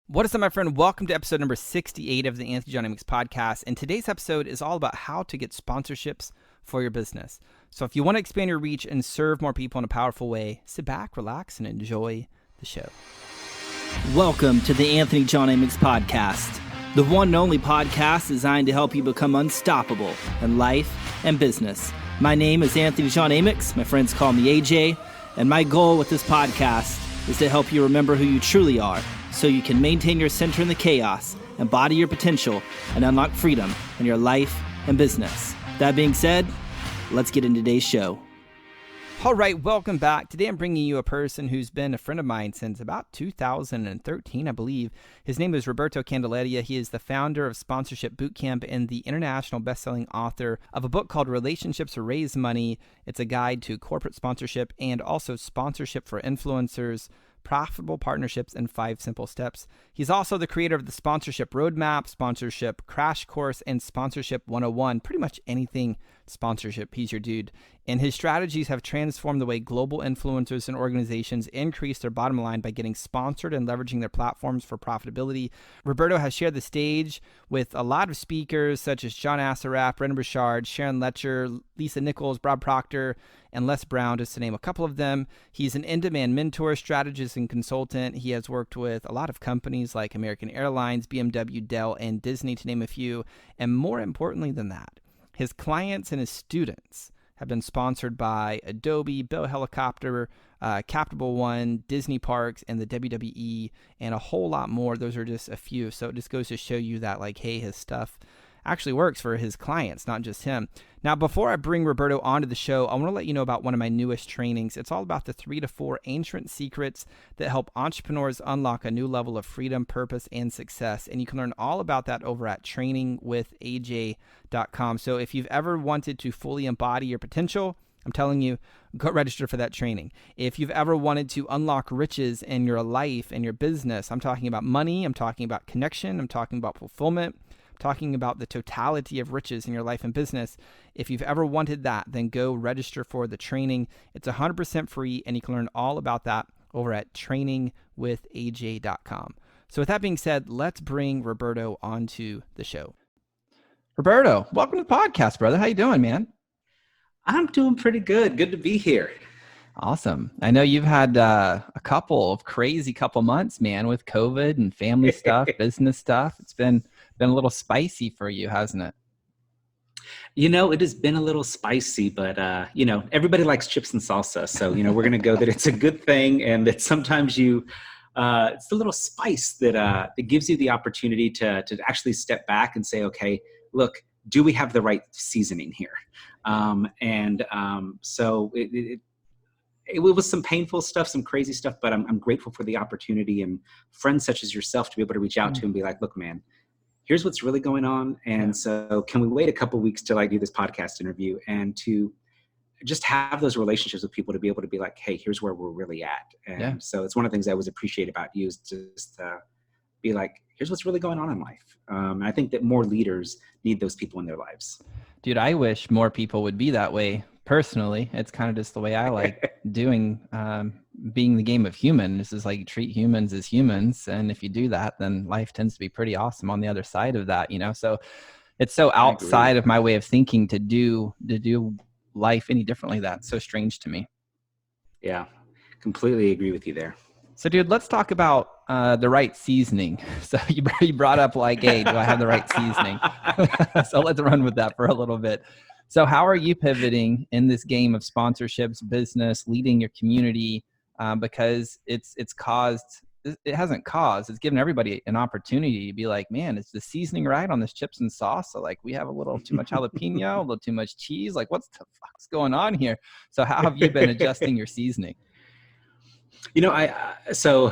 What is up, my friend? Welcome to episode number 68 of the Anthony John Amix podcast. And today's episode is all about how to get sponsorships for your business. So if you want to expand your reach and serve more people in a powerful way, sit back, relax, and enjoy the show. Welcome to the Anthony John Amix podcast, the one and only podcast designed to help you become unstoppable in life and business. My name is Anthony John Amix. My friends call me AJ. And my goal with this podcast is to help you remember who you truly are, so you can maintain your center in the chaos, embody your potential, and unlock freedom in your life and business. That being said, let's get into today's show. All right, welcome back. Today I'm bringing you a person who's been a friend of mine since about 2013, I believe. His name is Roberto Candelaria. He is the founder of Sponsorship Bootcamp and the international best-selling author of a book called Relationships to Raise Money. It's a guide to corporate sponsorship and also sponsorship for influencers, profitable partnerships, and 5 simple steps. He's also the creator of the Sponsorship Roadmap, Sponsorship Crash Course, and Sponsorship 101. Pretty much anything sponsorship, he's your dude. And his strategies have transformed the way global influencers and organizations increase their bottom line by getting sponsored and leveraging their platforms for profitability. Roberto has shared the stage with a lot of speakers such as John Assaraf, Brendan Burchard, Sharon Letcher, Lisa Nichols, Bob Proctor, and Les Brown, just to name a couple of them. He's an in-demand mentor, strategist, and consultant. He has worked with a lot of companies like American Airlines, BMW, Dell, and Disney, to name a few. And more importantly than that, his clients and his students have been sponsored by Adobe, Bell Helicopter, Capital One, Disney Parks, and the WWE, and a whole lot more. Those are just a few. So it just goes to show you that, like, hey, his stuff actually works for his clients, not just him. Now, before I bring Roberto onto the show, I want to let you know about one of my newest trainings. It's all about the 3 to 4 ancient secrets that help entrepreneurs unlock a new level of freedom, purpose, and success. And you can learn all about that over at trainingwithaj.com. So if you've ever wanted to fully embody your potential, I'm telling you, go register for that training. If you've ever wanted to unlock riches in your life and your business, I'm talking about money, I'm talking about connection, I'm talking about fulfillment, talking about the totality of riches in your life and business. If you've ever wanted that, then go register for the training. It's 100% free, and you can learn all about that over at trainingwithaj.com. So with that being said, let's bring Roberto onto the show. Roberto, welcome to the podcast, brother. How you doing, man? I'm doing pretty good. Good to be here. Awesome. I know you've had a crazy couple months, man, with COVID and family stuff, business stuff. It's been a little spicy for you, hasn't it? You know, it has been a little spicy, but, everybody likes chips and salsa. So, we're going to go that it's a good thing, and that sometimes it's the little spice that gives you the opportunity to actually step back and say, okay, look, do we have the right seasoning here? So it was some painful stuff, some crazy stuff, but I'm grateful for the opportunity and friends such as yourself to be able to reach out to and be like, look, man, here's what's really going on. And so can we wait a couple of weeks till I do this podcast interview, and to just have those relationships with people to be able to be like, hey, here's where we're really at. And so it's one of the things I always appreciate about you, is just be like, here's what's really going on in life. And I think that more leaders need those people in their lives. Dude, I wish more people would be that way. Personally, it's kind of just the way I like doing, being the game of human. This is like, treat humans as humans. And if you do that, then life tends to be pretty awesome on the other side of that, So it's so outside of my way of thinking to do life any differently. That's so strange to me. Yeah, completely agree with you there. So, dude, let's talk about the right seasoning. So you brought up like, hey, do I have the right seasoning? So let's run with that for a little bit. So how are you pivoting in this game of sponsorships, business, leading your community? Because it's given everybody an opportunity to be like, man, is the seasoning right on this chips and sauce? So like, we have a little too much jalapeno, a little too much cheese. Like, what's the fuck's going on here? So how have you been adjusting your seasoning? So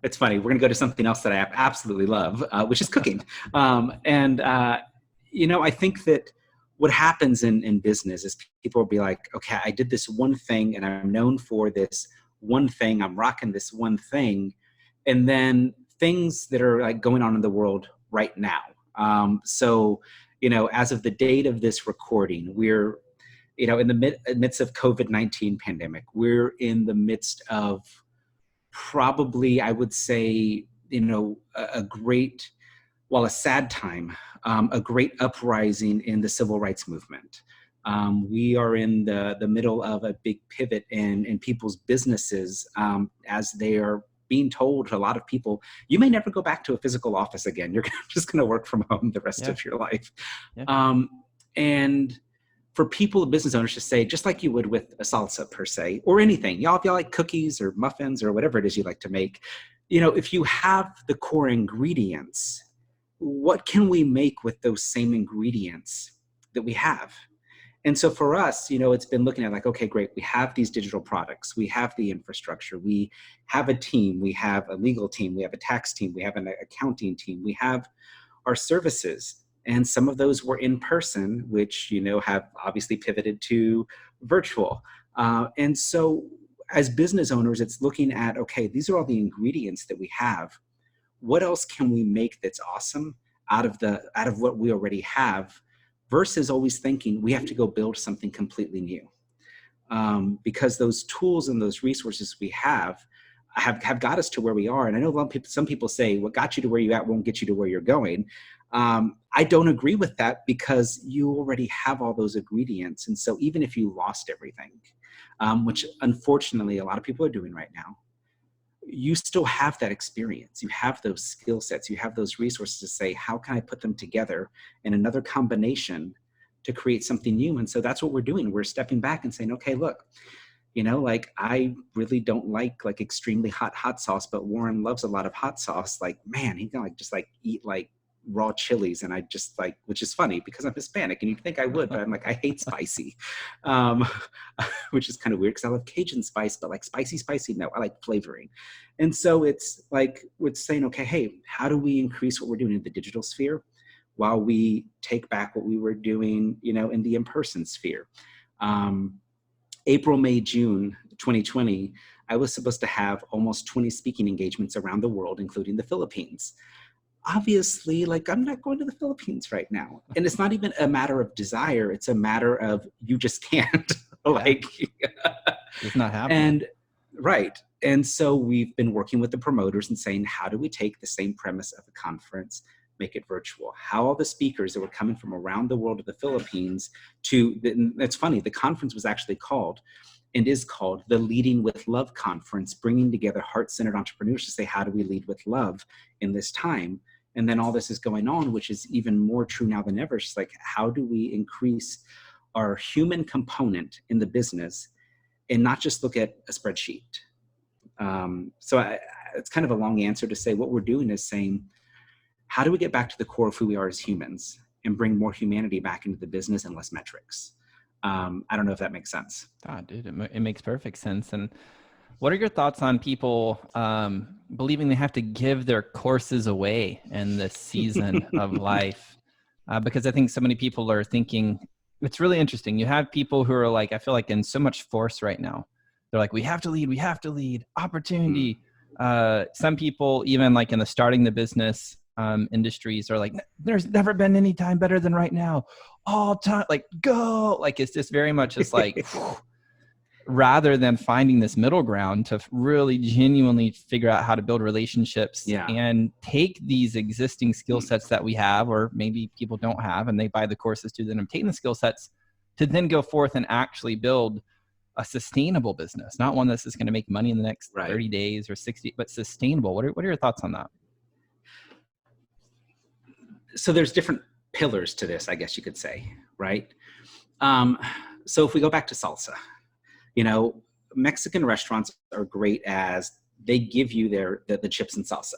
it's funny. We're going to go to something else that I absolutely love, which is cooking. I think that what happens in business is people will be like, okay, I did this one thing and I'm known for this one thing. I'm rocking this one thing. And then things that are like going on in the world right now. As of the date of this recording, we're, in the midst of COVID-19 pandemic, we're in the midst of probably, I would say, a great, while a sad time, a great uprising in the civil rights movement. We are in the middle of a big pivot in people's businesses, as they are being told, a lot of people, you may never go back to a physical office again. You're just going to work from home the rest of your life. Yeah. And for people, business owners, to say, just like you would with a salsa per se, or anything, if y'all like cookies or muffins or whatever it is you like to make, if you have the core ingredients, what can we make with those same ingredients that we have? And so for us, it's been looking at like, okay, great. We have these digital products. We have the infrastructure. We have a team. We have a legal team. We have a tax team. We have an accounting team. We have our services. And some of those were in person, which, have obviously pivoted to virtual. And so as business owners, it's looking at, okay, these are all the ingredients that we have. What else can we make that's awesome out of what we already have, versus always thinking we have to go build something completely new. Because those tools and those resources we have got us to where we are. And I know some people say what got you to where you're at won't get you to where you're going. I don't agree with that, because you already have all those ingredients. And so even if you lost everything, which unfortunately a lot of people are doing right now, you still have that experience. You have those skill sets. You have those resources to say, how can I put them together in another combination to create something new? And so that's what we're doing. We're stepping back and saying, okay, look, like I really don't like extremely hot sauce, but Warren loves a lot of hot sauce. Like, man, he can just eat raw chilies, and I just which is funny because I'm Hispanic and you'd think I would, but I'm I hate spicy, which is kind of weird because I love Cajun spice, but spicy, no, I like flavoring. And so it's we're saying, okay, hey, how do we increase what we're doing in the digital sphere while we take back what we were doing, in the in-person sphere? April, May, June 2020, I was supposed to have almost 20 speaking engagements around the world, including the Philippines. Obviously, I'm not going to the Philippines right now. And it's not even a matter of desire. It's a matter of you just can't. It's not happening. And right. And so we've been working with the promoters and saying, how do we take the same premise of a conference, make it virtual? How all the speakers that were coming from around the world to the Philippines it's funny, the conference was actually called and is called the Leading with Love Conference, bringing together heart-centered entrepreneurs to say, how do we lead with love in this time? And then all this is going on, which is even more true now than ever. It's how do we increase our human component in the business and not just look at a spreadsheet? So it's kind of a long answer to say what we're doing is saying, how do we get back to the core of who we are as humans and bring more humanity back into the business and less metrics? I don't know if that makes sense. Dude, it makes perfect sense. And what are your thoughts on people believing they have to give their courses away in this season of life? Because I think so many people are thinking, it's really interesting. You have people who are I feel in so much force right now. They're we have to lead, opportunity. Some people, even in the starting the business industries, are there's never been any time better than right now. All time, go. It's just very much just rather than finding this middle ground to really genuinely figure out how to build relationships and take these existing skill sets that we have, or maybe people don't have, and they buy the courses to then obtain the skill sets to then go forth and actually build a sustainable business, not one that's just going to make money in the next 30 days or 60, but sustainable. What are your thoughts on that? So there's different pillars to this, I guess you could say, right? So if we go back to salsa, Mexican restaurants are great as they give you the chips and salsa.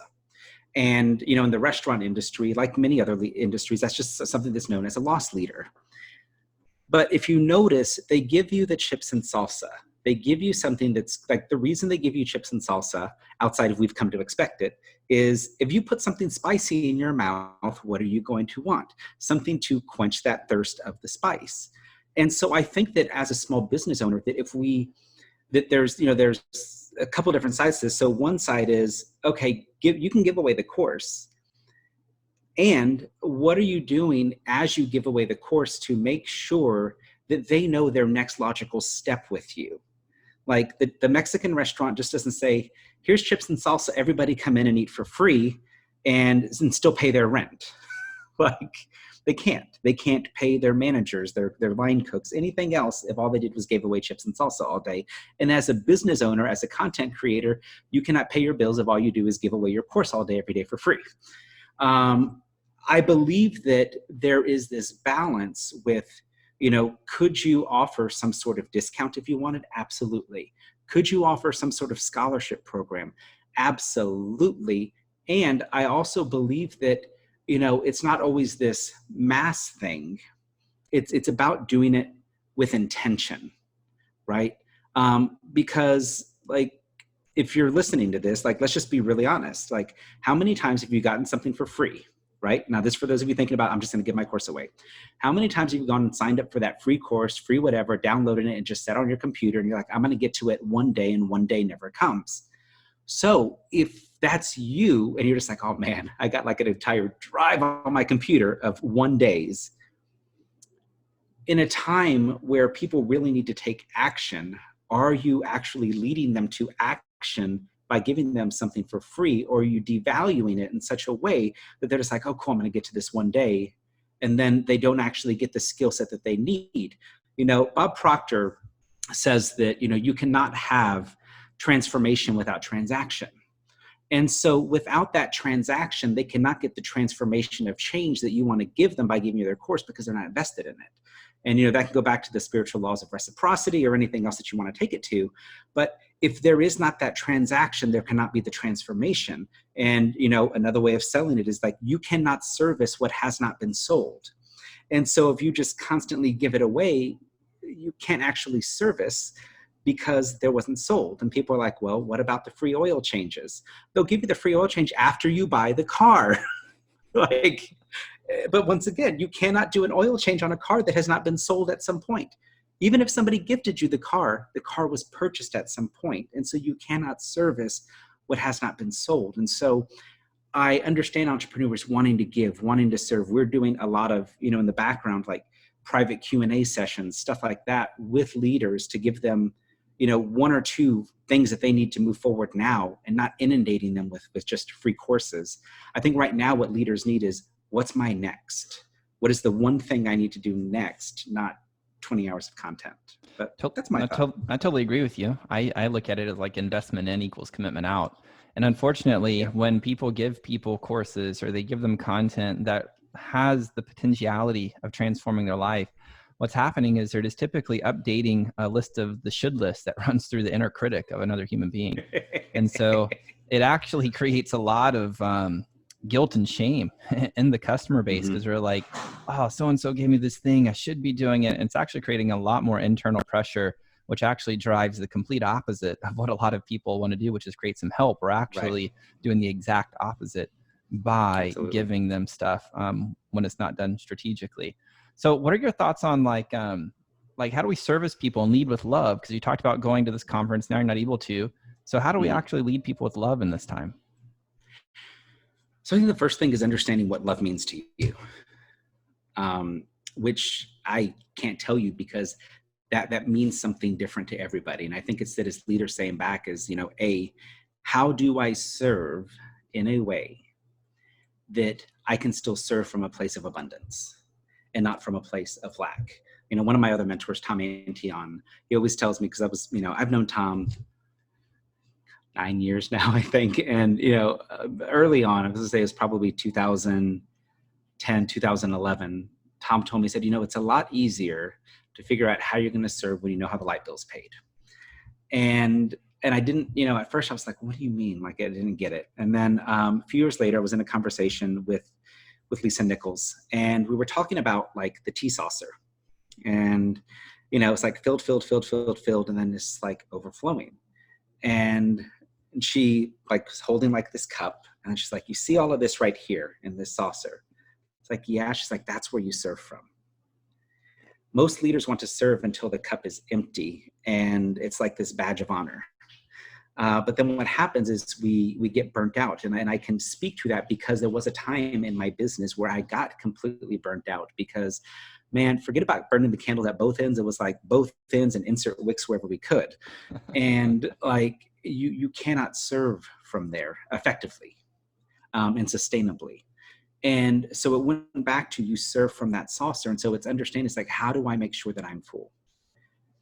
And, in the restaurant industry, like many other industries, that's just something that's known as a loss leader. But if you notice, they give you the chips and salsa. They give you something that's the reason they give you chips and salsa, outside of we've come to expect it, is if you put something spicy in your mouth, what are you going to want? Something to quench that thirst of the spice. And so I think that as a small business owner, that there's a couple different sides to this. So one side is, okay, you can give away the course. And what are you doing as you give away the course to make sure that they know their next logical step with you? Like the Mexican restaurant just doesn't say, here's chips and salsa, everybody come in and eat for free and still pay their rent. Like they can't pay their managers, their line cooks, anything else if all they did was gave away chips and salsa all day. And as a business owner, as a content creator, you cannot pay your bills if all you do is give away your course all day, every day for free. I believe that there is this balance with, could you offer some sort of discount if you wanted? Absolutely. Could you offer some sort of scholarship program? Absolutely. And I also believe that, it's not always this mass thing. It's about doing it with intention, right? Because like, if you're listening to this, like, let's just be really honest. Like, how many times have you gotten something for free, right? Now, this for those of you thinking about, I'm just going to give my course away. How many times have you gone and signed up for that free course, free whatever, downloaded it and just sat on your computer and you're like, I'm going to get to it one day, and one day never comes. So if that's you and you're just like, oh man, I got like an entire drive on my computer of 1 days, in a time where people really need to take action, are you actually leading them to action by giving them something for free, or are you devaluing it in such a way that they're just like, oh cool, I'm going to get to this 1 day, and then they don't actually get the skill set that they need? Bob Proctor says that, you cannot have transformation without transaction. And so without that transaction, they cannot get the transformation of change that you want to give them by giving you their course, because they're not invested in it. And, that can go back to the spiritual laws of reciprocity or anything else that you want to take it to. But if there is not that transaction, there cannot be the transformation. And, another way of selling it is like, you cannot service what has not been sold. And so if you just constantly give it away, you can't actually service, because there wasn't sold. And people are like, well, what about the free oil changes? They'll give you the free oil change after you buy the car. But once again, you cannot do an oil change on a car that has not been sold at some point. Even if somebody gifted you the car was purchased at some point. And so you cannot service what has not been sold. And so I understand entrepreneurs wanting to give, wanting to serve. We're doing a lot of, in the background, like private Q&A sessions, stuff like that with leaders to give them, 1 or 2 things that they need to move forward now, and not inundating them with just free courses. I think right now what leaders need is, what's my next? What is the one thing I need to do next? Not 20 hours of content. But that's my thought. I totally agree with you. I look at it as like investment in equals commitment out. And unfortunately, when people give people courses or they give them content that has the potentiality of transforming their life, what's happening is they're just typically updating a list of the should list that runs through the inner critic of another human being. And so it actually creates a lot of guilt and shame in the customer base, because they're like, oh, so-and-so gave me this thing, I should be doing it. And it's actually creating a lot more internal pressure, which actually drives the complete opposite of what a lot of people want to do, which is create some help. We're actually doing the exact opposite by giving them stuff when it's not done strategically. So what are your thoughts on like how do we service people and lead with love? Because you talked about going to this conference, now you're not able to. So how do we actually lead people with love in this time? So I think the first thing is understanding what love means to you, which I can't tell you, because that means something different to everybody. And I think it's that as leaders saying back is, how do I serve in a way that I can still serve from a place of abundance and not from a place of lack? One of my other mentors, Tom Antion, he always tells me, because I was, I've known Tom 9 years now, I think. And, early on, I was gonna say it was probably 2010, 2011, Tom told me, he said, it's a lot easier to figure out how you're going to serve when you know how the light bill's paid. And I didn't, at first I was like, what do you mean? Like, I didn't get it. And then a few years later, I was in a conversation with Lisa Nichols, and we were talking about like the tea saucer. And, it's like filled, and then it's like overflowing. And she like was holding like this cup, and she's like, you see all of this right here in this saucer? It's like, yeah. She's like, that's where you serve from. Most leaders want to serve until the cup is empty, and it's like this badge of honor. But then what happens is we get burnt out. And I can speak to that because there was a time in my business where I got completely burnt out, because man, forget about burning the candle at both ends. It was like both ends and insert wicks wherever we could. And like, you cannot serve from there effectively and sustainably. And so it went back to, you serve from that saucer. And so it's understanding, it's like, how do I make sure that I'm full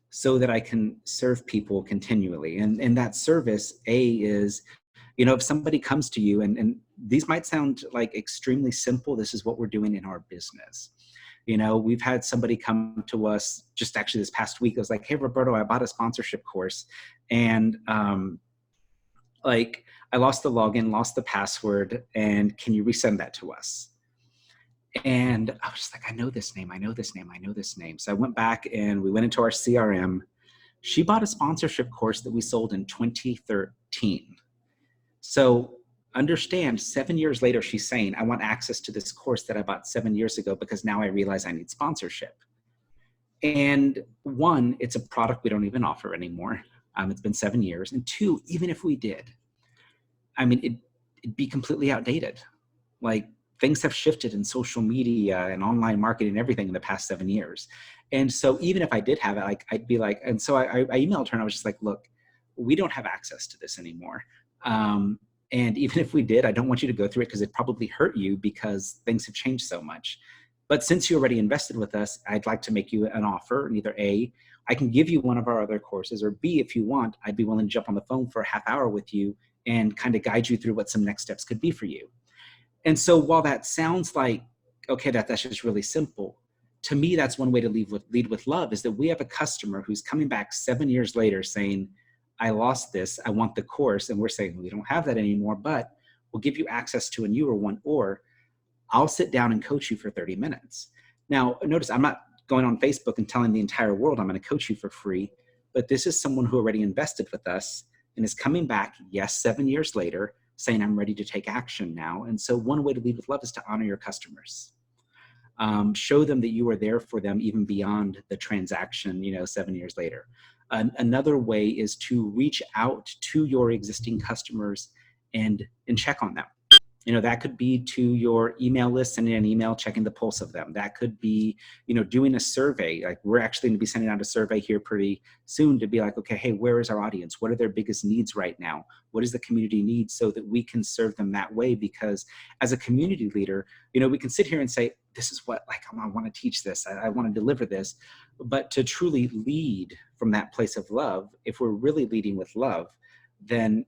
so that I can serve people continually? And that service, is, if somebody comes to you, and these might sound like extremely simple, this is what we're doing in our business. We've had somebody come to us just actually this past week. It was like, hey, Roberto, I bought a sponsorship course, and like, I lost the login, lost the password, and can you resend that to us? And I was just like, I know this name. So I went back and we went into our CRM. She bought a sponsorship course that we sold in 2013. So understand, 7 years later, she's saying, I want access to this course that I bought 7 years ago because now I realize I need sponsorship. And one, it's a product we don't even offer anymore. It's been 7 years. And two, even if we did, it'd be completely outdated. Like, things have shifted in social media and online marketing and everything in the past 7 years. And so even if I did have it, like, I'd be like, and so I emailed her and I was just like, look, we don't have access to this anymore. And even if we did, I don't want you to go through it because it probably hurt you because things have changed so much. But since you already invested with us, I'd like to make you an offer. And either A, I can give you one of our other courses, or B, if you want, I'd be willing to jump on the phone for a half hour with you and kind of guide you through what some next steps could be for you. And so while that sounds like, okay, that's just really simple, to me, that's one way to lead with love, is that we have a customer who's coming back 7 years later saying, I lost this, I want the course. And we're saying, we don't have that anymore, but we'll give you access to a newer one, or I'll sit down and coach you for 30 minutes. Now, notice I'm not going on Facebook and telling the entire world I'm going to coach you for free, but this is someone who already invested with us and is coming back, yes, 7 years later, saying, I'm ready to take action now. And so one way to lead with love is to honor your customers. Show them that you are there for them even beyond the transaction, 7 years later. Another way is to reach out to your existing customers and check on them. That could be to your email list, sending an email, checking the pulse of them. That could be, doing a survey. Like, we're actually going to be sending out a survey here pretty soon to be like, okay, hey, where is our audience? What are their biggest needs right now? What does the community need, so that we can serve them that way? Because as a community leader, we can sit here and say, this is what, like, I want to teach this. I want to deliver this. But to truly lead from that place of love, if we're really leading with love, then,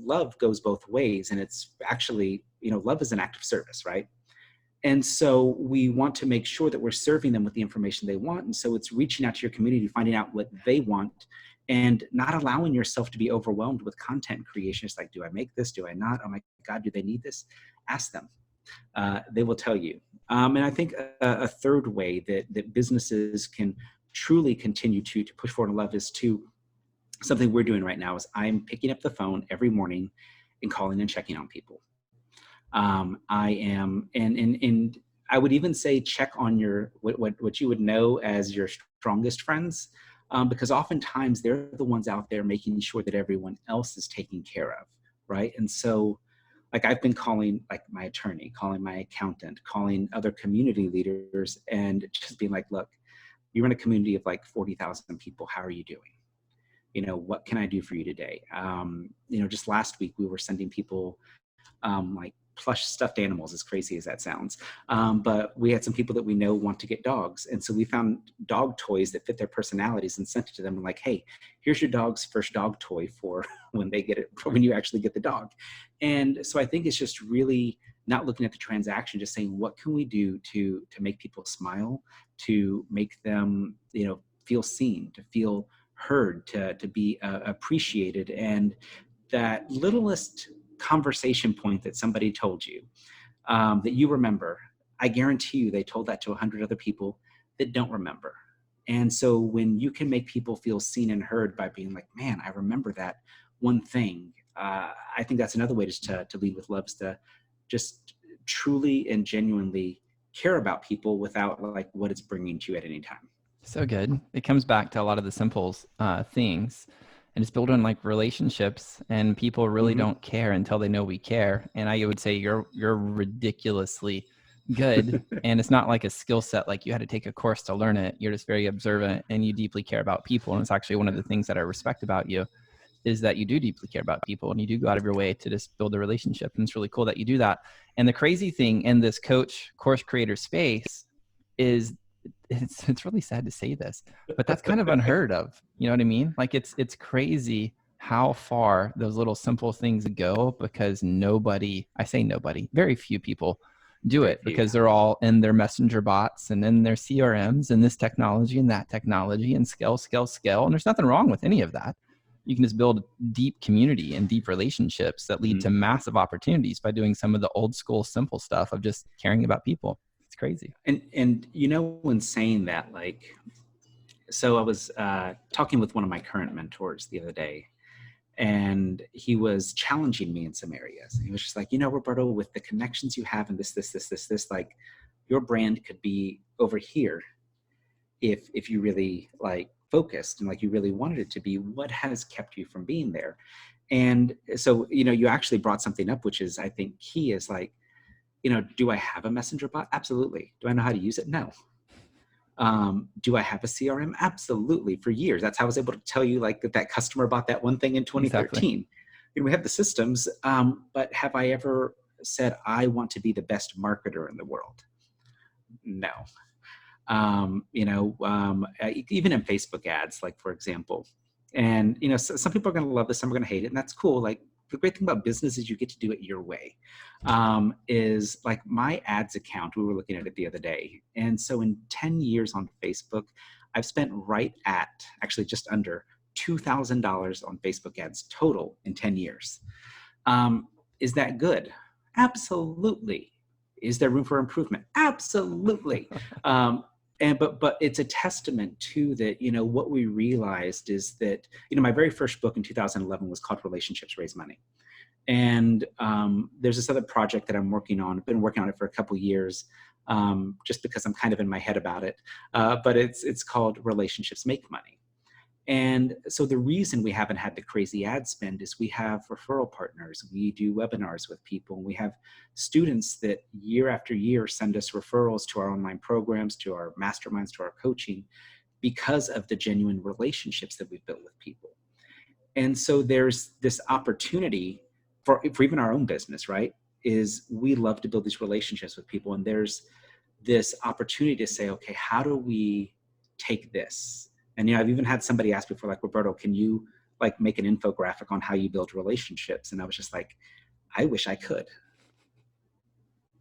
love goes both ways. And it's actually, love is an act of service, right? And so we want to make sure that we're serving them with the information they want. And so it's reaching out to your community, finding out what they want, and not allowing yourself to be overwhelmed with content creation. It's like, do I make this? Do I not? Oh my God, do they need this? Ask them. They will tell you. And I think a third way that businesses can truly continue to push forward in love is to, something we're doing right now is I'm picking up the phone every morning and calling and checking on people. I am, and I would even say check on your, what you would know as your strongest friends, because oftentimes they're the ones out there making sure that everyone else is taken care of, right? And so, like, I've been calling, like, my attorney, calling my accountant, calling other community leaders, and just being like, look, you're in a community of like 40,000 people. How are you doing? What can I do for you today? Just last week we were sending people like plush stuffed animals, as crazy as that sounds. But we had some people that we know want to get dogs. And so we found dog toys that fit their personalities and sent it to them. And like, hey, here's your dog's first dog toy for when they get it, for when you actually get the dog. And so I think it's just really not looking at the transaction, just saying, what can we do to make people smile, to make them, feel seen, to feel heard, to be appreciated. And that littlest conversation point that somebody told you, that you remember, I guarantee you they told that to 100 other people that don't remember. And so when you can make people feel seen and heard by being like, man, I remember that one thing, I think that's another way just to lead with love, is to just truly and genuinely care about people without like what it's bringing to you at any time. So good. It comes back to a lot of the simple things, and it's built on like relationships, and people really don't care until they know we care. And I would say you're ridiculously good. And it's not like a skill set, like you had to take a course to learn it. You're just very observant and you deeply care about people. And it's actually one of the things that I respect about you is that you do deeply care about people and you do go out of your way to just build a relationship. And it's really cool that you do that. And the crazy thing in this course creator space is it's really sad to say this, but that's kind of unheard of. You know what I mean? Like it's crazy how far those little simple things go, because I say nobody, very few people do it, because they're all in their messenger bots and in their CRMs and this technology and that technology and scale. And there's nothing wrong with any of that. You can just build deep community and deep relationships that lead to massive opportunities by doing some of the old school simple stuff of just caring about people. It's crazy. And when saying that, like, so I was talking with one of my current mentors the other day, and he was challenging me in some areas. He was just like, Roberto, with the connections you have and this, like your brand could be over here if you really like focused and like you really wanted it to be. What has kept you from being there? And so, you actually brought something up, which is, I think, key, is like, do I have a messenger bot? Absolutely. Do I know how to use it? No. Do I have a CRM? Absolutely. For years. That's how I was able to tell you like that customer bought that one thing in 2013. Exactly. We have the systems, but have I ever said, I want to be the best marketer in the world? No. Even in Facebook ads, like, for example, and, some people are going to love this, some are going to hate it, and that's cool. Like, the great thing about business is you get to do it your way. Is like my ads account, we were looking at it the other day. And so in 10 years on Facebook, I've spent right at actually just under $2,000 on Facebook ads total in 10 years. Is that good? Absolutely. Is there room for improvement? Absolutely. But it's a testament to that, what we realized is that, my very first book in 2011 was called Relationships Raise Money. And there's this other project that I'm working on. I've been working on it for a couple of years, just because I'm kind of in my head about it. But it's called Relationships Make Money. And so the reason we haven't had the crazy ad spend is we have referral partners. We do webinars with people. And we have students that year after year send us referrals to our online programs, to our masterminds, to our coaching, because of the genuine relationships that we've built with people. And so there's this opportunity for even our own business, right? Is we love to build these relationships with people. And there's this opportunity to say, okay, how do we take this? And, I've even had somebody ask before, like, Roberto, can you like make an infographic on how you build relationships? And I was just like, I wish I could.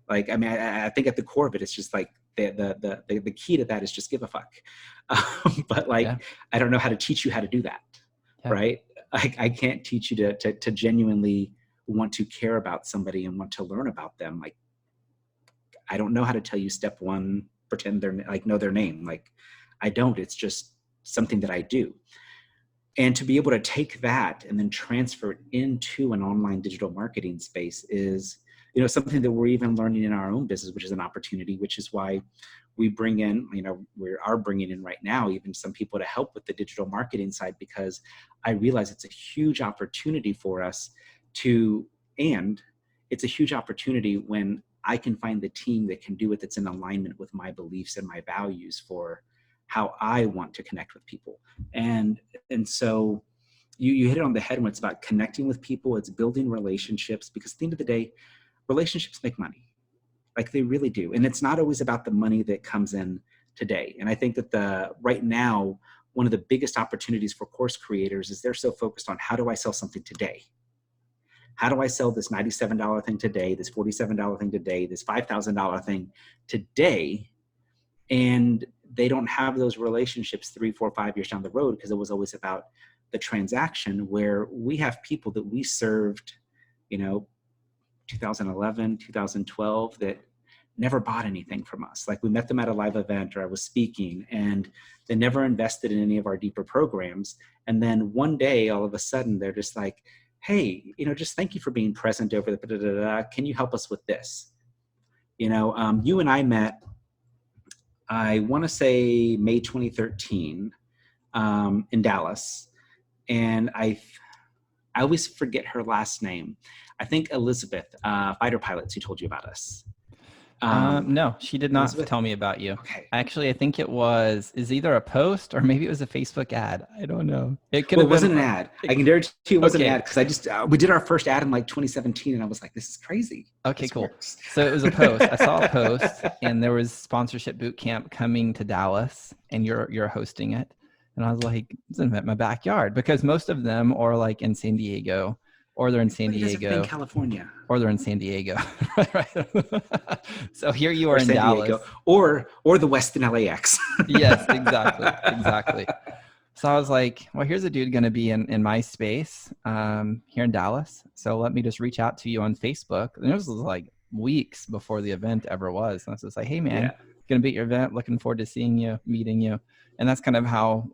Like, I mean, I think at the core of it, it's just like the key to that is just give a fuck. But like, yeah. I don't know how to teach you how to do that. Yeah. Right. I can't teach you to genuinely want to care about somebody and want to learn about them. Like, I don't know how to tell you step one, pretend they're like, know their name. Like, I don't, it's just something that I do. And to be able to take that and then transfer it into an online digital marketing space is, something that we're even learning in our own business, which is an opportunity, which is why we bring in, we are bringing in right now, even some people to help with the digital marketing side, because I realize it's a huge opportunity for us and it's a huge opportunity when I can find the team that can do it, that's in alignment with my beliefs and my values for how I want to connect with people. And so you hit it on the head when it's about connecting with people, it's building relationships, because at the end of the day, relationships make money. Like, they really do. And it's not always about the money that comes in today. And I think that right now, one of the biggest opportunities for course creators is they're so focused on, how do I sell something today? How do I sell this $97 thing today, this $47 thing today, this $5,000 thing today? And they don't have those relationships 3, 4, 5 years down the road, because it was always about the transaction, where we have people that we served, 2011, 2012, that never bought anything from us. Like, we met them at a live event, or I was speaking, and they never invested in any of our deeper programs. And then one day, all of a sudden, they're just like, hey, just thank you for being present over the, can you help us with this? You and I met, I want to say May 2013, in Dallas. And I always forget her last name. I think Elizabeth, fighter pilots, who told you about us. No, she did not Elizabeth? tell me about you. Okay. Actually, I think is either a post or maybe it was a Facebook ad. I don't know. It could Well, have it been. wasn't an ad. I can guarantee you it wasn't an Okay. ad because I just we did our first ad in like 2017, and I was like, "This is crazy. Okay, This cool. works." So it was a post. I saw a post, and there was sponsorship boot camp coming to Dallas, and you're hosting it. And I was like, it's in my backyard because most of them are like in San Diego, or they're in San Everybody does everything in Diego, California or they're in San Diego. Right. So here you are or in San Dallas. Diego or the Westin LAX. Yes, exactly. So I was like, well, here's a dude going to be in my space here in Dallas. So let me just reach out to you on Facebook. And this was like weeks before the event ever was. And I was just like, hey, man, Yeah. going to be at your event. Looking forward to seeing you, meeting you. And that's kind of how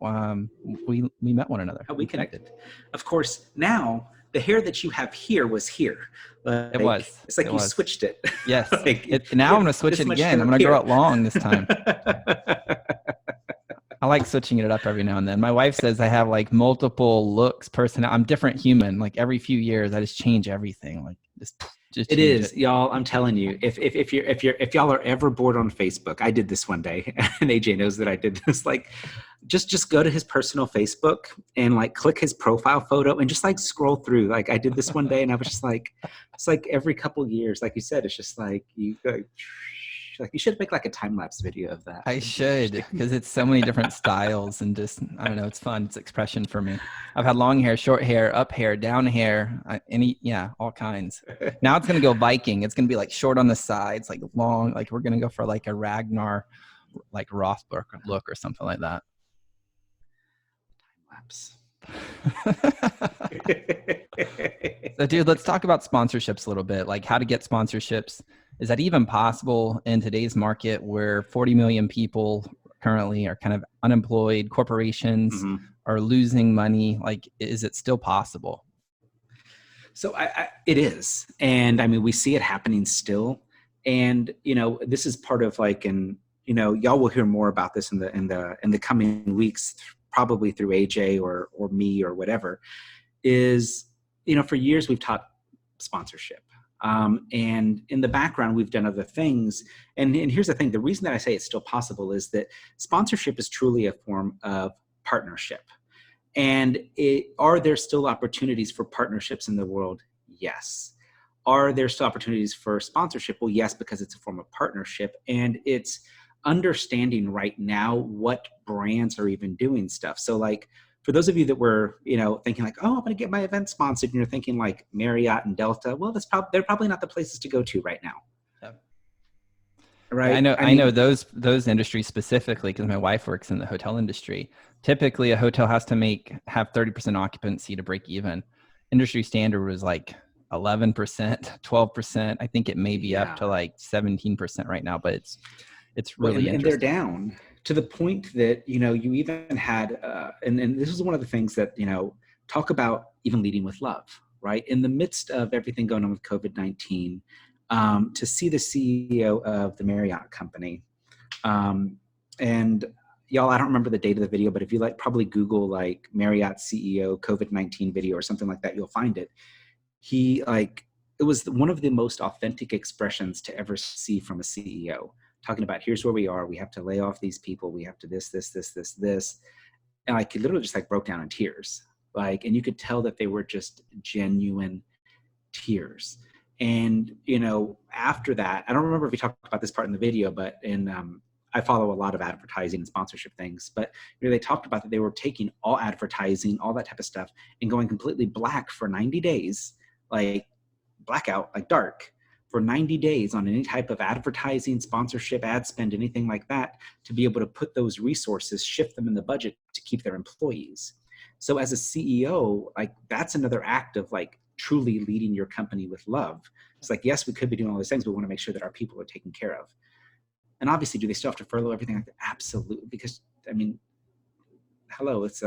we met one another. How we connected. Of course, now the hair that you have here was here. Like, It was. It's like it you was. switched it. Yes. Like, Now I'm going to switch it again. I'm going to grow it long this time. I like switching it up every now and then. My wife says I have like multiple looks, I'm different human. Like every few years, I just change everything. Like just It is, y'all. I'm telling you, if y'all are ever bored on Facebook, I did this one day, and AJ knows that I did this. Like, just go to his personal Facebook and like click his profile photo and just like scroll through. Like I did this one day, and I was just like, it's like every couple of years, like you said, it's just like like you should make like a time lapse video of that. I should, because it's so many different styles and just, I don't know, it's fun. It's expression for me. I've had long hair, short hair, up hair, down hair, all kinds. Now it's going to go Viking. It's going to be like short on the sides, like long, like we're going to go for like a Ragnar, like Rothberg look or something like that. Time lapse. So dude, let's talk about sponsorships a little bit, like how to get sponsorships. Is that even possible in today's market where 40 million people currently are kind of unemployed, corporations are losing money? Like, is it still possible? So it is. And I mean, we see it happening still. And, this is part of like, y'all will hear more about this in the coming weeks, probably through AJ or me or whatever, is, for years we've taught sponsorship. And in the background, we've done other things. And here's the thing, the reason that I say it's still possible is that sponsorship is truly a form of partnership. And are there still opportunities for partnerships in the world? Yes. Are there still opportunities for sponsorship? Well, yes, because it's a form of partnership. And it's understanding right now what brands are even doing stuff. So like, for those of you that were, thinking like, oh, I'm going to get my event sponsored, and you're thinking like Marriott and Delta, well, they're probably not the places to go to right now. Yeah. Right. Yeah, I know those industries specifically because my wife works in the hotel industry. Typically, a hotel has to have 30% occupancy to break even. Industry standard was like 11%, 12%. I think it may be up to like 17% right now, but it's really interesting. And they're down to the point that, you even had, and this is one of the things that, talk about even leading with love, right? In the midst of everything going on with COVID-19, to see the CEO of the Marriott company, and y'all, I don't remember the date of the video, but if you probably Google like Marriott CEO COVID-19 video or something like that, you'll find it. It was one of the most authentic expressions to ever see from a CEO. Talking about here's where we are. We have to lay off these people. We have to this. And he literally just broke down in tears. And you could tell that they were just genuine tears. And, after that, I don't remember if we talked about this part in the video, but I follow a lot of advertising and sponsorship things, but they talked about that they were taking all advertising, all that type of stuff and going completely black for 90 days, like blackout, like dark, for 90 days on any type of advertising, sponsorship, ad spend, anything like that, to be able to put those resources, shift them in the budget to keep their employees. So as a CEO, that's another act of truly leading your company with love. It's yes, we could be doing all those things, but we want to make sure that our people are taken care of. And obviously, do they still have to furlough everything like that? Absolutely, because hello, that's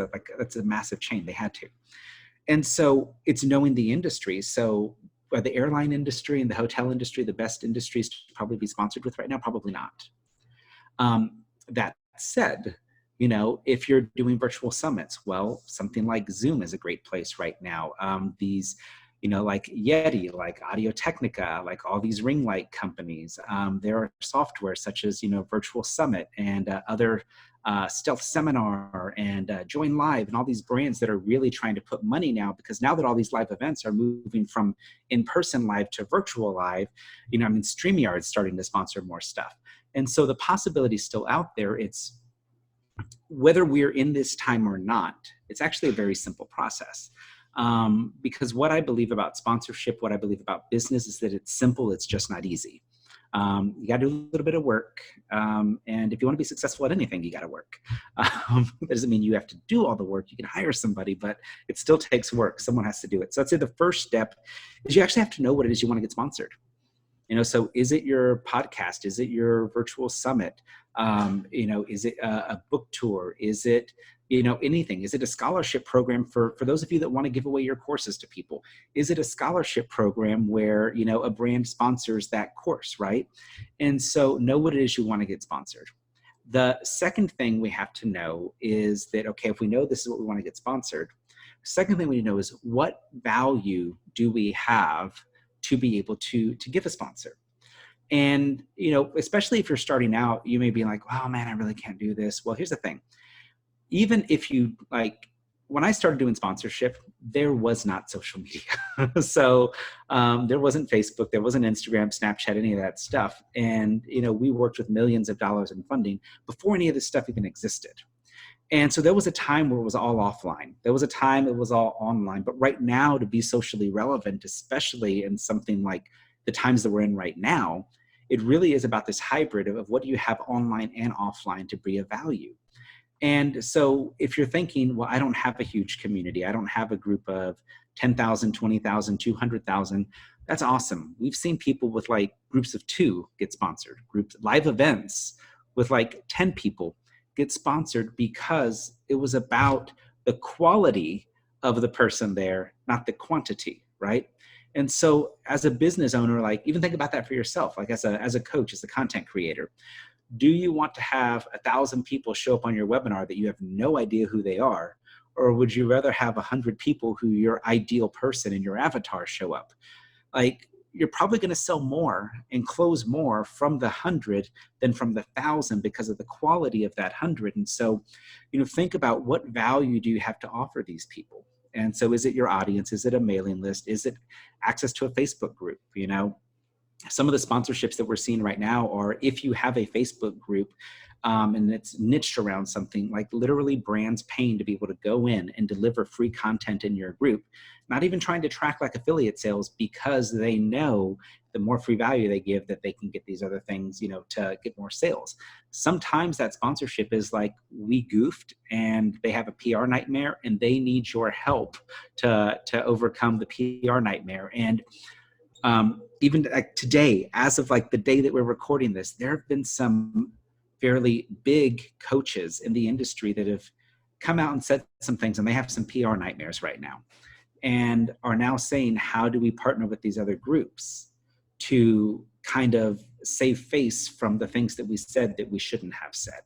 a massive chain. They had to. And so it's knowing the industry. So are the airline industry and the hotel industry the best industries to probably be sponsored with right now? Probably not. That said, if you're doing virtual summits, well, something like Zoom is a great place right now. These like Yeti, like Audio Technica, like all these ring light companies. There are software such as, Virtual Summit and other Stealth Seminar and Join Live and all these brands that are really trying to put money now, because now that all these live events are moving from in-person live to virtual live, StreamYard's starting to sponsor more stuff. And so the possibility is still out there. It's whether we're in this time or not, it's actually a very simple process. Because what I believe about sponsorship, what I believe about business is that it's simple, it's just not easy. You got to do a little bit of work. And if you want to be successful at anything, you got to work. That doesn't mean you have to do all the work. You can hire somebody, but it still takes work. Someone has to do it. So I'd say the first step is you actually have to know what it is you want to get sponsored. So is it your podcast? Is it your virtual summit? Is it a book tour? Is it, anything? Is it a scholarship program for those of you that want to give away your courses to people? Is it a scholarship program where, a brand sponsors that course, right? And so know what it is you want to get sponsored. The second thing we have to know is that, okay, if we know this is what we want to get sponsored, second thing we need to know is what value do we have to be able to give a sponsor. And, especially if you're starting out, you may be like, oh man, I really can't do this. Well, here's the thing. Even if you when I started doing sponsorship, there was not social media. So there wasn't Facebook, there wasn't Instagram, Snapchat, any of that stuff. And, we worked with millions of dollars in funding before any of this stuff even existed. And so there was a time where it was all offline. There was a time it was all online. But right now, to be socially relevant, especially in something like the times that we're in right now, it really is about this hybrid of what do you have online and offline to be of value. And so if you're thinking, well, I don't have a huge community, I don't have a group of 10,000, 20,000, 200,000, that's awesome. We've seen people with groups of 2 get sponsored, groups, live events with 10 people get sponsored, because it was about the quality of the person there, not the quantity, right? And so as a business owner, even think about that for yourself, as a coach, as a content creator. Do you want to have 1,000 people show up on your webinar that you have no idea who they are? Or would you rather have 100 people who your ideal person in your avatar show up? You're probably going to sell more and close more from the 100 than from the 1,000 because of the quality of that 100. And so, think about what value do you have to offer these people? And so is it your audience? Is it a mailing list? Is it access to a Facebook group? Some of the sponsorships that we're seeing right now are if you have a Facebook group and it's niched around something, literally brands paying to be able to go in and deliver free content in your group, not even trying to track affiliate sales, because they know the more free value they give that they can get these other things, to get more sales. Sometimes that sponsorship is we goofed and they have a PR nightmare and they need your help to overcome the PR nightmare. And even today, as of the day that we're recording this, there have been some fairly big coaches in the industry that have come out and said some things, and they have some PR nightmares right now and are now saying, how do we partner with these other groups to kind of save face from the things that we said that we shouldn't have said?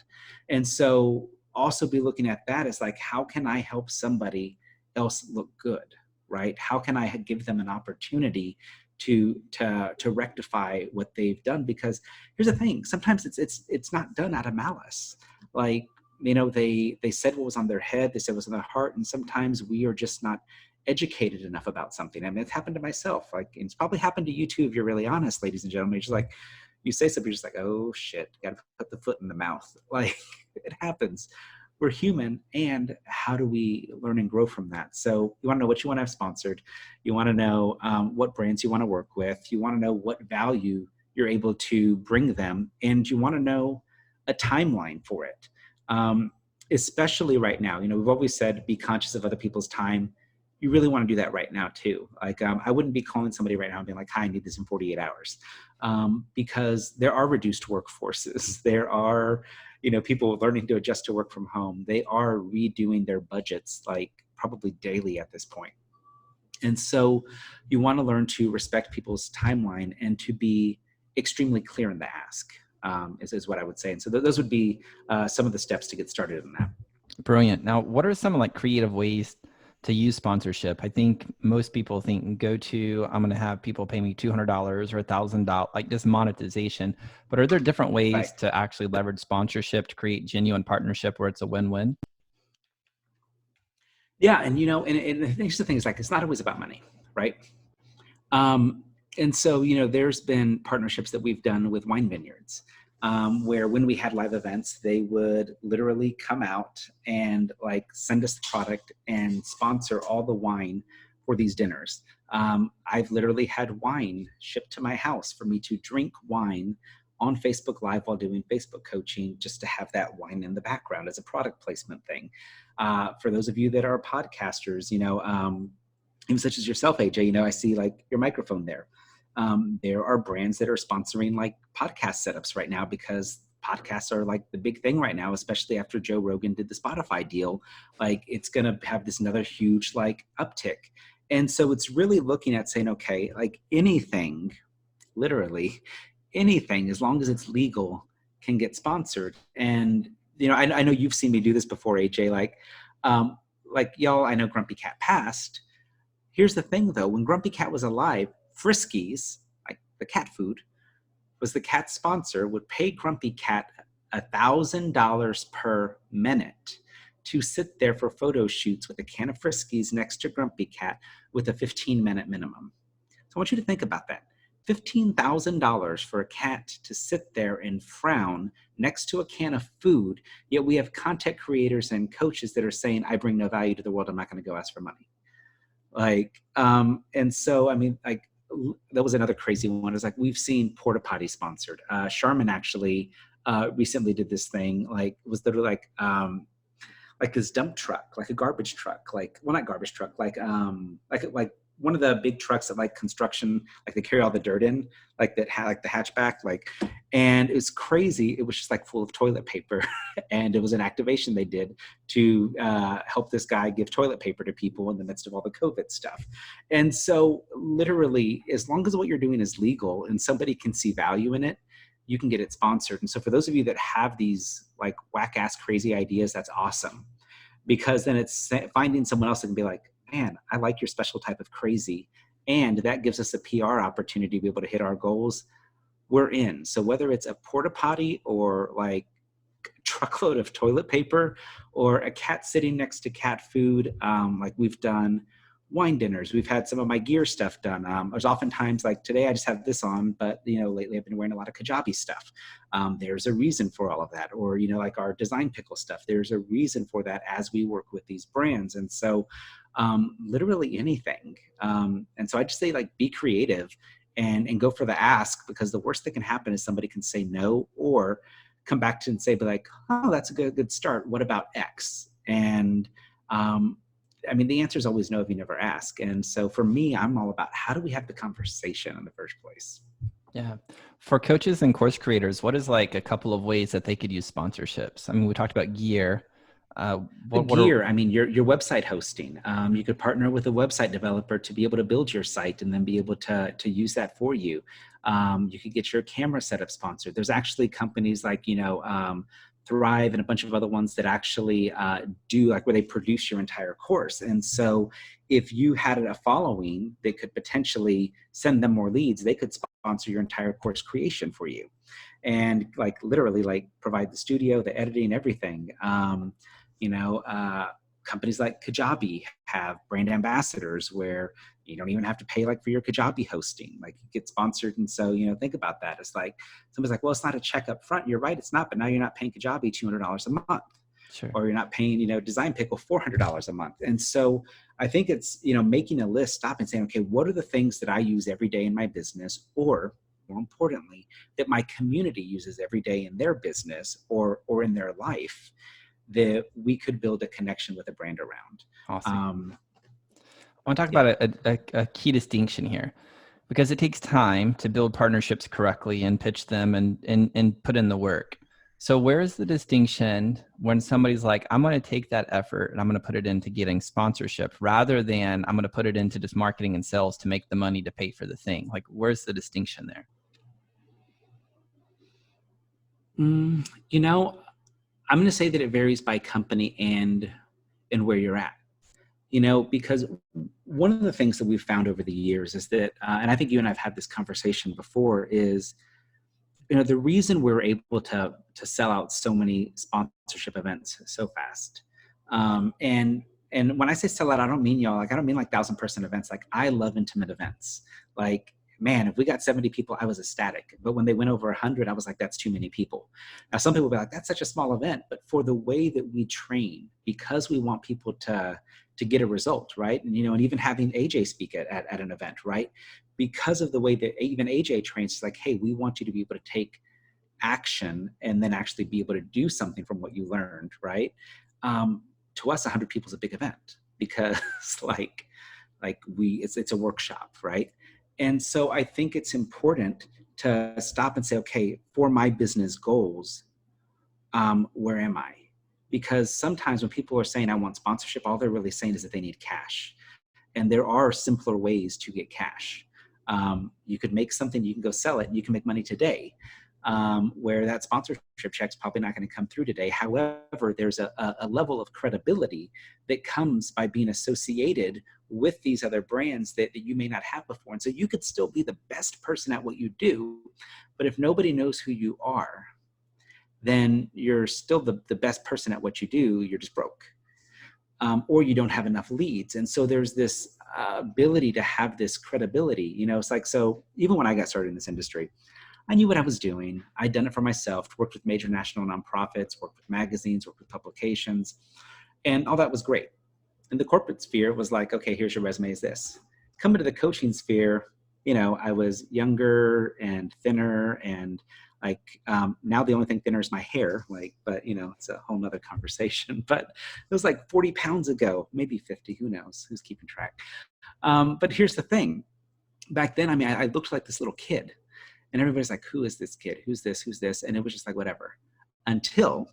And so also be looking at that as how can I help somebody else look good, right? How can I give them an opportunity to rectify what they've done? Because here's the thing, sometimes it's not done out of malice. They said what was on their head, they said what was on their heart, and sometimes we are just not educated enough about something. I mean, it's happened to myself, it's probably happened to you too, if you're really honest, ladies and gentlemen. It's just you say something, you're just oh shit, gotta put the foot in the mouth. It happens. We're human, and how do we learn and grow from that? So you want to know what you want to have sponsored. You want to know what brands you want to work with. You want to know what value you're able to bring them, and you want to know a timeline for it. Especially right now, we've always said be conscious of other people's time. You really want to do that right now too. I wouldn't be calling somebody right now and being hi, I need this in 48 hours. Because there are reduced workforces. There are, people learning to adjust to work from home. They are redoing their budgets probably daily at this point. And so you want to learn to respect people's timeline and to be extremely clear in the ask, is what I would say. And so those would be some of the steps to get started in that. Brilliant. Now, what are some creative ways to use sponsorship? I think most people think I'm going to have people pay me $200 or $1,000, like just monetization. But are there different ways Right. to actually leverage sponsorship to create genuine partnership where it's a win-win? Yeah, and here's the thing: is like it's not always about money, right? Um, and so, there's been partnerships that we've done with wine vineyards, where when we had live events, they would literally come out and like send us the product and sponsor all the wine for these dinners. I've literally had wine shipped to my house for me to drink wine on Facebook Live while doing Facebook coaching, just to have that wine in the background as a product placement thing. For those of you that are podcasters, even such as yourself, AJ, I see like your microphone there. There are brands that are sponsoring like podcast setups right now, because podcasts are like the big thing right now, especially after Joe Rogan did the Spotify deal. Like it's going to have this another huge like uptick. And so it's really looking at saying, okay, like anything, literally anything, as long as it's legal, can get sponsored. And, I know you've seen me do this before, AJ, like y'all, I know Grumpy Cat passed. Here's the thing, though. When Grumpy Cat was alive, Friskies, like the cat food, was the cat sponsor, would pay Grumpy Cat $1,000 per minute to sit there for photo shoots with a can of Friskies next to Grumpy Cat with a 15-minute minimum. So I want you to think about that. $15,000 for a cat to sit there and frown next to a can of food, yet we have content creators and coaches that are saying, I bring no value to the world, I'm not going to go ask for money. And so, I mean, like, that was another crazy one. It's like, we've seen porta potty sponsored. Charmin actually recently did this thing, like, was literally like this dump truck, like a garbage truck, like, well, not garbage truck, like one of the big trucks that like construction, like they carry all the dirt in, like that had like the hatchback, like, and it was crazy. It was just like full of toilet paper. And it was an activation they did to help this guy give toilet paper to people in the midst of all the COVID stuff. And so literally, as long as what you're doing is legal and somebody can see value in it, you can get it sponsored. And so for those of you that have these like whack ass crazy ideas, that's awesome, because then it's finding someone else that can be like, man, I like your special type of crazy. And that gives us a PR opportunity to be able to hit our goals. We're in. So whether it's a porta potty or like a truckload of toilet paper or a cat sitting next to cat food, like we've done wine dinners. We've had some of my gear stuff done. There's oftentimes like today I just have this on, but lately I've been wearing a lot of Kajabi stuff. There's a reason for all of that. Or, like our design pickle stuff, there's a reason for that as we work with these brands. And so literally anything. And so I just say like, be creative and go for the ask, because the worst that can happen is somebody can say no, or come back to and say, be like, oh, that's a good start. What about X? And, I mean, the answer is always no if you never ask. And so for me, I'm all about how do we have the conversation in the first place? Yeah. For coaches and course creators, what is like a couple of ways that they could use sponsorships? I mean, we talked about gear. I mean, your website hosting. You could partner with a website developer to be able to build your site and then be able to use that for you. You could get your camera setup sponsored. There's actually companies like, Thrive and a bunch of other ones that actually do like where they produce your entire course. And so if you had a following that could potentially send them more leads, they could sponsor your entire course creation for you. And like literally like provide the studio, the editing, everything. Companies like Kajabi have brand ambassadors where you don't even have to pay like for your Kajabi hosting, like you get sponsored. And so, think about that. It's like, somebody's like, well, it's not a check up front. You're right. It's not, but now you're not paying Kajabi $200 a month. Sure. Or you're not paying, Design Pickle $400 a month. And so I think it's, making a list, stop and saying, okay, what are the things that I use every day in my business, or more importantly, that my community uses every day in their business or in their life, that we could build a connection with a brand around. Awesome. I want to talk about a key distinction here, because it takes time to build partnerships correctly and pitch them and put in the work. So where is the distinction when somebody's like, I'm going to take that effort and I'm going to put it into getting sponsorship, rather than I'm going to put it into just marketing and sales to make the money to pay for the thing? Like, where's the distinction there? I'm going to say that it varies by company and where you're at. because one of the things that we've found over the years is that, and I think you and I've had this conversation before, is, the reason we're able to sell out so many sponsorship events so fast. And when I say sell out, I don't mean y'all, I don't mean like 1,000-person events. Like, I love intimate events. Like, man, if we got 70 people, I was ecstatic. But when they went over 100, I was like, that's too many people. Now, some people will be like, that's such a small event. But for the way that we train, because we want people to get a result, right? And, and even having AJ speak at an event, right? Because of the way that even AJ trains, it's like, hey, we want you to be able to take action and then actually be able to do something from what you learned, right? To us, 100 people is a big event, because it's a workshop, right? And so I think it's important to stop and say, okay, for my business goals, where am I? Because sometimes when people are saying I want sponsorship, all they're really saying is that they need cash. And there are simpler ways to get cash. You could make something, you can go sell it, and you can make money today, where that sponsorship check's probably not going to come through today. However, there's a level of credibility that comes by being associated with these other brands that you may not have before. And so you could still be the best person at what you do, but if nobody knows who you are, then you're still the best person at what you do, you're just broke. Or you don't have enough leads. And so there's this ability to have this credibility. It's like, so even when I got started in this industry, I knew what I was doing. I'd done it for myself, worked with major national nonprofits, worked with magazines, worked with publications, and all that was great. And the corporate sphere was like, okay, here's your resume, is this. Coming to the coaching sphere, I was younger and thinner, and now the only thing thinner is my hair, but it's a whole nother conversation. But it was like 40 pounds ago, maybe 50, who knows, who's keeping track. But here's the thing. Back then, I looked like this little kid, and everybody's like, who is this kid? Who's this? And it was just like, whatever, until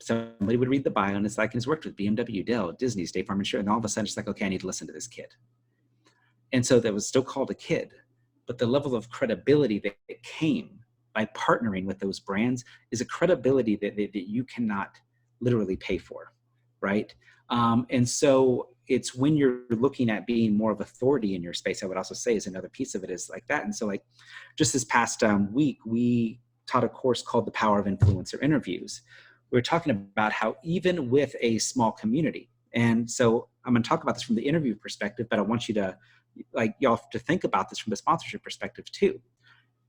somebody would read the bio, and it's like, he's worked with BMW, Dell, Disney, State Farm Insurance, and all of a sudden it's like, okay, I need to listen to this kid. And so that was still called a kid, but the level of credibility that came by partnering with those brands is a credibility that you cannot literally pay for, right? And so it's when you're looking at being more of authority in your space, I would also say, is another piece of it is like that. And so just this past week, we taught a course called The Power of Influencer Interviews. We were talking about how even with a small community, and so I'm going to talk about this from the interview perspective, but I want you to, y'all to think about this from the sponsorship perspective too.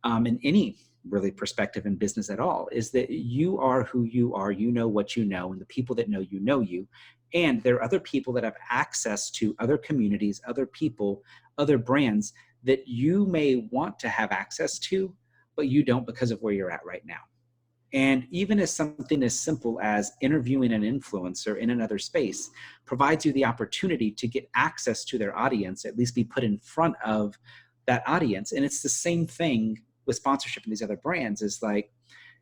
In any really perspective in business at all, is that you are who you are, what you know, and the people that know you. And there are other people that have access to other communities, other people, other brands that you may want to have access to, but you don't because of where you're at right now. And even as something as simple as interviewing an influencer in another space provides you the opportunity to get access to their audience, at least be put in front of that audience. And it's the same thing with sponsorship and these other brands. Is like,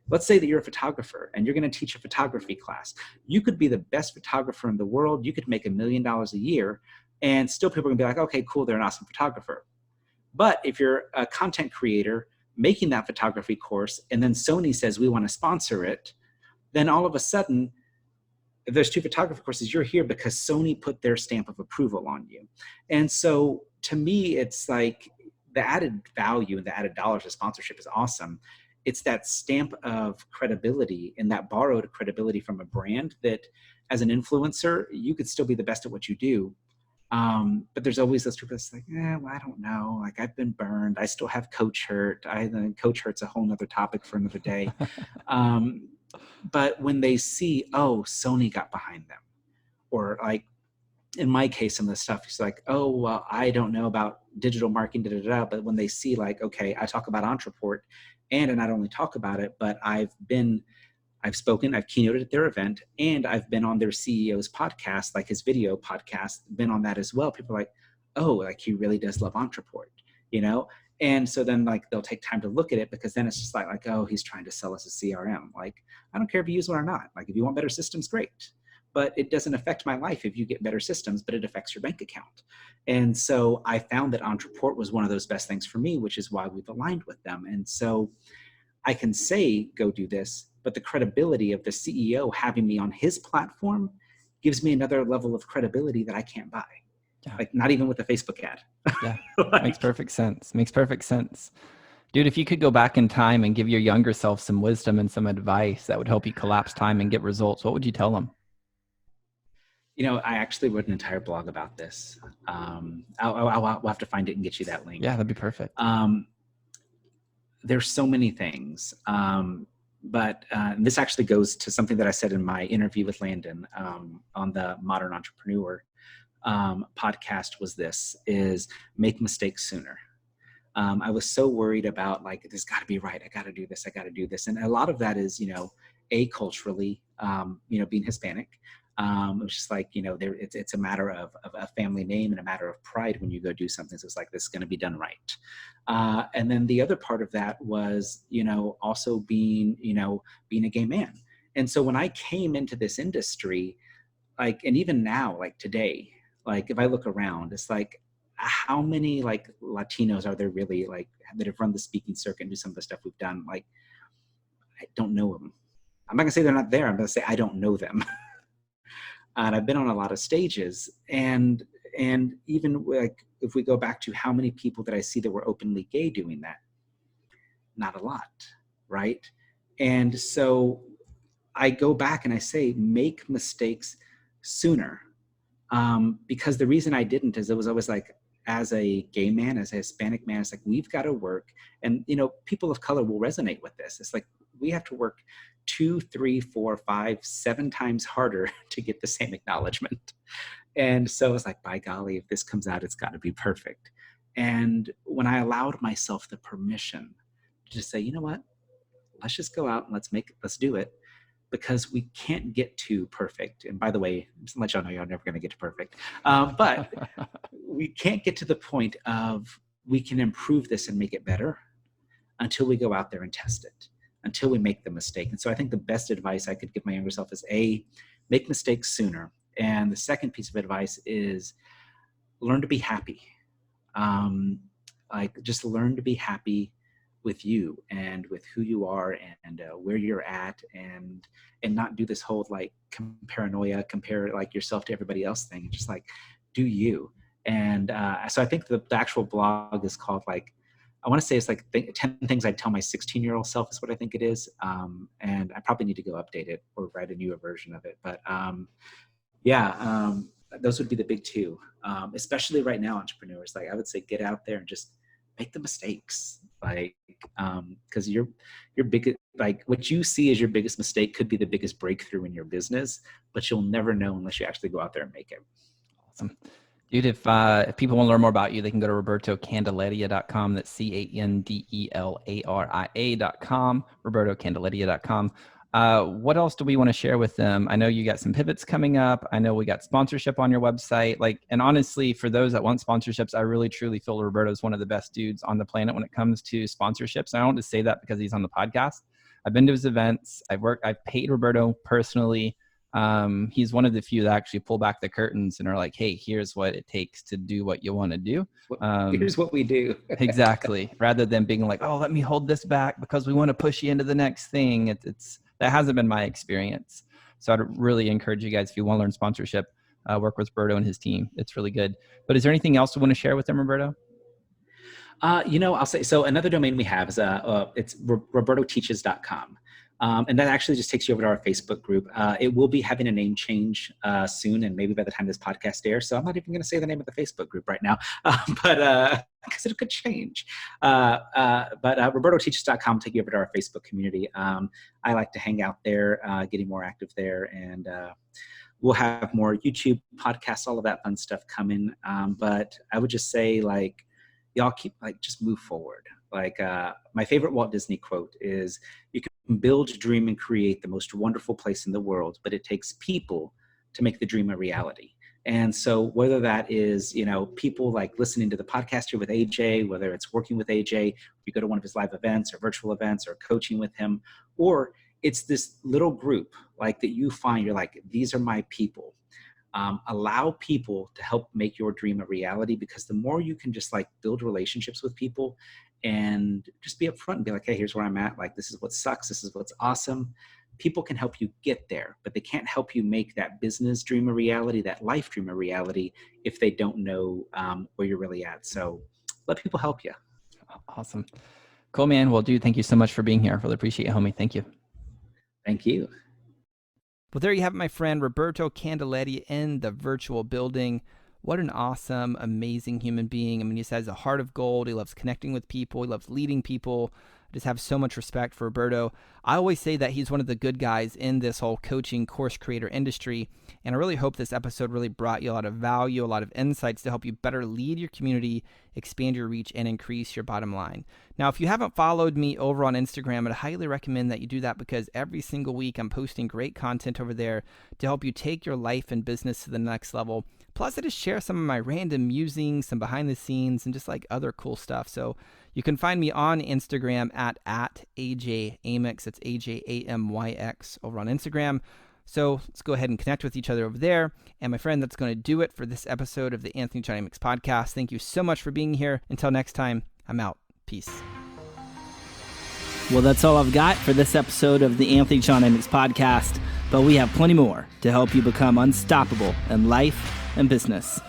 let's say that you're a photographer and you're going to teach a photography class. You could be the best photographer in the world. You could make $1 million a year, and still people are going to be like, okay, cool, they're an awesome photographer. But if you're a content creator making that photography course, and then Sony says, we want to sponsor it, then all of a sudden, if there's 2 photography courses, you're here because Sony put their stamp of approval on you. And so to me, it's like the added value and the added dollars of sponsorship is awesome. It's that stamp of credibility and that borrowed credibility from a brand that as an influencer, you could still be the best at what you do. But there's always those people that's like, well, I don't know. Like, I've been burned. I still have coach hurt. Coach hurt's a whole nother topic for another day. But when they see, oh, Sony got behind them, or like in my case, some of the stuff is like, oh, well, I don't know about digital marketing, but when they see like, okay, I talk about Entreport, and I not only talk about it, but I've spoken, I've keynoted at their event, and I've been on their CEO's podcast, like his video podcast, been on that as well. People are like, oh, like he really does love Entreport, And so then like they'll take time to look at it, because then it's just like, oh, he's trying to sell us a CRM. Like, I don't care if you use one or not. Like, if you want better systems, great. But it doesn't affect my life if you get better systems, but it affects your bank account. And so I found that Entreport was one of those best things for me, which is why we've aligned with them. And so I can say, go do this, but the credibility of the CEO having me on his platform gives me another level of credibility that I can't buy. Yeah. Like not even with a Facebook ad. Yeah. Like, Makes perfect sense. Makes perfect sense. Dude, if you could go back in time and give your younger self some wisdom and some advice that would help you collapse time and get results, what would you tell them? I actually wrote an entire blog about this. I'll have to find it and get you that link. Yeah, that'd be perfect. There's so many things. But this actually goes to something that I said in my interview with Landon on the Modern Entrepreneur podcast is make mistakes sooner. I was so worried about like, this got to be right. I got to do this. I got to do this. And a lot of that is, culturally, being Hispanic. It's just like, it's a matter of a family name and a matter of pride when you go do something. So it's like, this is going to be done right. And then the other part of that was, also being a gay man. And so when I came into this industry, like, and even now, like today, like if I look around, it's like, how many like Latinos are there really like that have run the speaking circuit and do some of the stuff we've done? Like, I don't know them. I'm not gonna say they're not there. I'm gonna say I don't know them. And I've been on a lot of stages, and even like if we go back to how many people that I see that were openly gay doing that, not a lot, right? And so I go back and I say, make mistakes sooner. Because the reason I didn't is it was always like, as a gay man, as a Hispanic man, it's like, we've got to work. And, people of color will resonate with this. It's like, we have to work 2, 3, 4, 5, 7 times harder to get the same acknowledgement. And so it's like, by golly, if this comes out, it's got to be perfect. And when I allowed myself the permission to just say, you know what, let's just go out and let's do it. Because we can't get to perfect. And by the way, just to let y'all know, you're never going to get to perfect. But we can't get to the point of we can improve this and make it better until we go out there and test it, until we make the mistake. And so I think the best advice I could give my younger self is make mistakes sooner. And the second piece of advice is learn to be happy. Just learn to be happy with you and with who you are and where you're at, and not do this whole like paranoia, compare like yourself to everybody else thing. Just like, do you. And so I think the actual blog is called like, I want to say it's like 10 things I'd tell my 16-year-old self is what I think it is. And I probably need to go update it or write a newer version of it. But those would be the big two, especially right now, entrepreneurs. Like I would say, get out there and just make the mistakes. Like, because your biggest, like what you see as your biggest mistake could be the biggest breakthrough in your business, but you'll never know unless you actually go out there and make it. Awesome. Dude, if people want to learn more about you, they can go to robertocandelaria.com. That's CANDELARIA.com, robertocandelaria.com. What else do we want to share with them? I know you got some pivots coming up. I know we got sponsorship on your website. And honestly, for those that want sponsorships, I really truly feel Roberto's one of the best dudes on the planet when it comes to sponsorships. And I don't just say that because he's on the podcast. I've been to his events. I've paid Roberto personally. He's one of the few that actually pull back the curtains and are like, hey, here's what it takes to do what you want to do. Here's what we do. Exactly. Rather than being like, oh, let me hold this back because we want to push you into the next thing. That hasn't been my experience. So I'd really encourage you guys, if you want to learn sponsorship, work with Roberto and his team. It's really good. But is there anything else you want to share with them, Roberto? I'll say, so another domain we have is it's robertoteaches.com. And that actually just takes you over to our Facebook group. It will be having a name change soon, and maybe by the time this podcast airs. So I'm not even going to say the name of the Facebook group right now, but because it could change. But robertoteaches.com will take you over to our Facebook community. I like to hang out there, getting more active there, and we'll have more YouTube podcasts, all of that fun stuff coming. But I would just say, like, y'all keep just move forward. My favorite Walt Disney quote is, you can build, dream, and create the most wonderful place in the world, but it takes people to make the dream a reality. And so whether that is, people like listening to the podcast here with AJ, whether it's working with AJ, you go to one of his live events or virtual events or coaching with him, or it's this little group that you find, you're like, these are my people. Allow people to help make your dream a reality, because the more you can just build relationships with people and just be upfront and be like, hey, here's where I'm at. This is what sucks. This is what's awesome. people can help you get there, but they can't help you make that business dream a reality, that life dream a reality, if they don't know where you're really at. So let people help you. Awesome. Cool, man. Well, dude, thank you so much for being here. Really appreciate it, homie. Thank you. Thank you. Well, there you have it, my friend, Roberto Candelaria in the virtual building. What an awesome, amazing human being. I mean, he just has a heart of gold. He loves connecting with people. He loves leading people. I just have so much respect for Roberto. I always say that he's one of the good guys in this whole coaching course creator industry. And I really hope this episode really brought you a lot of value, a lot of insights to help you better lead your community, expand your reach, and increase your bottom line. Now, if you haven't followed me over on Instagram, I'd highly recommend that you do that, because every single week I'm posting great content over there to help you take your life and business to the next level. Plus, I just share some of my random musings, some behind the scenes, and just like other cool stuff. So you can find me on Instagram at AJAmyx. It's AJAMYX over on Instagram. So let's go ahead and connect with each other over there. And my friend, that's going to do it for this episode of the Anthony John Amyx podcast. Thank you so much for being here. Until next time, I'm out. Peace. Well, that's all I've got for this episode of the Anthony John Amyx podcast, but we have plenty more to help you become unstoppable in life and business.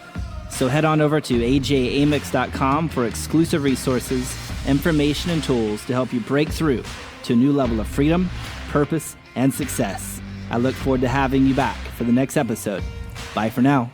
So head on over to ajamyx.com for exclusive resources, information, and tools to help you break through to a new level of freedom, purpose, and success. I look forward to having you back for the next episode. Bye for now.